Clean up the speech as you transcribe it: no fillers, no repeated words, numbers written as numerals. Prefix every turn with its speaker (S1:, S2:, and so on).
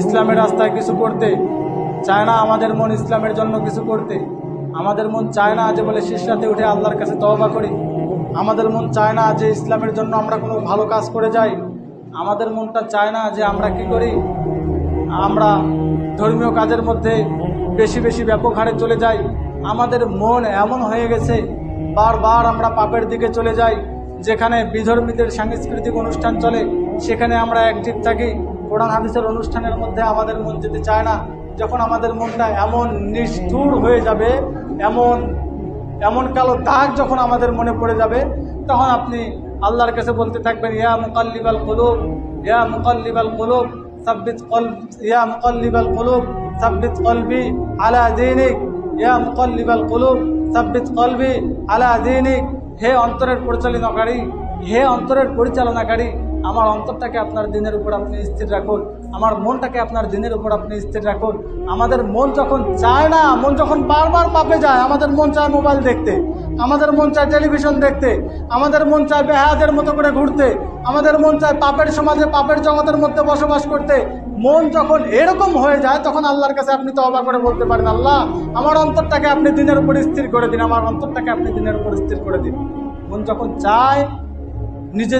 S1: ইসলামের রাস্তায় কিছু করতে, চায় না আমাদের মন ইসলামের জন্য কিছু করতে। আমাদের মন চায় না যে বলে শেষ রাতে উঠে আল্লাহর কাছে তওবা করি। আমাদের মন চায় না যে ইসলামের জন্য আমরা কোনো ভালো কাজ করে যাই। আমাদের মনটা চায় না যে আমরা কি করি, আমরা ধর্মীয় কাজের মধ্যে বেশি বেশি ব্যাপক হারে চলে যাই। আমাদের মন এমন হয়ে গেছে, বারবার আমরা পাপের দিকে চলে যাই। যেখানে বিধর্মীদের সাংস্কৃতিক অনুষ্ঠান চলে সেখানে আমরা অ্যাক্টিভ থাকি, কোরআন হাদিসের অনুষ্ঠানের মধ্যে আমাদের মন যেতে চায় না। যখন আমাদের মনটা এমন নিষ্ঠুর হয়ে যাবে, এমন এমন কালো দাগ যখন আমাদের মনে পড়ে যাবে, তখন আপনি আল্লাহর কাছে বলতে থাকবেন, ইয়া মুকাল্লিবাল কুলুব, ইয়া মুকাল্লিবাল কুলুব সাব্বিত কলবি, ইয়া মুকাল্লিবাল কুলুব সাব্বিত কলবি আলা দীনিক, ইয়া মুকাল্লিবাল কুলুব সাব্বিত কলবি আলা দীনিক। হে অন্তরের পরিচালনাকারী, হে অন্তরের পরিচালনাকারী, আমার অন্তরটাকে আপনার দিনের উপর আপনি স্থির রাখুন, আমার মনটাকে আপনার দিনের উপর আপনি স্থির রাখুন। আমাদের মন যখন চায় না, মন যখন বারবার পাপে যায়, আমাদের মন চায় মোবাইল দেখতে, আমাদের মন চায় টেলিভিশন দেখতে, আমাদের মন চায় বেহায়াদের মতো করে ঘুরতে, আমাদের মন চায় পাপের সমাজে পাপের জগতের মধ্যে বসবাস করতে। মন যখন এরকম হয়ে যায় তখন আল্লাহর কাছে আপনি তওবা করে বলতে পারেন, আল্লাহ আমার অন্তরটাকে আপনি দিনের উপর স্থির করে দিন, আমার অন্তরটাকে আপনি দিনের উপর স্থির করে দিন। মন যখন চায় নিজে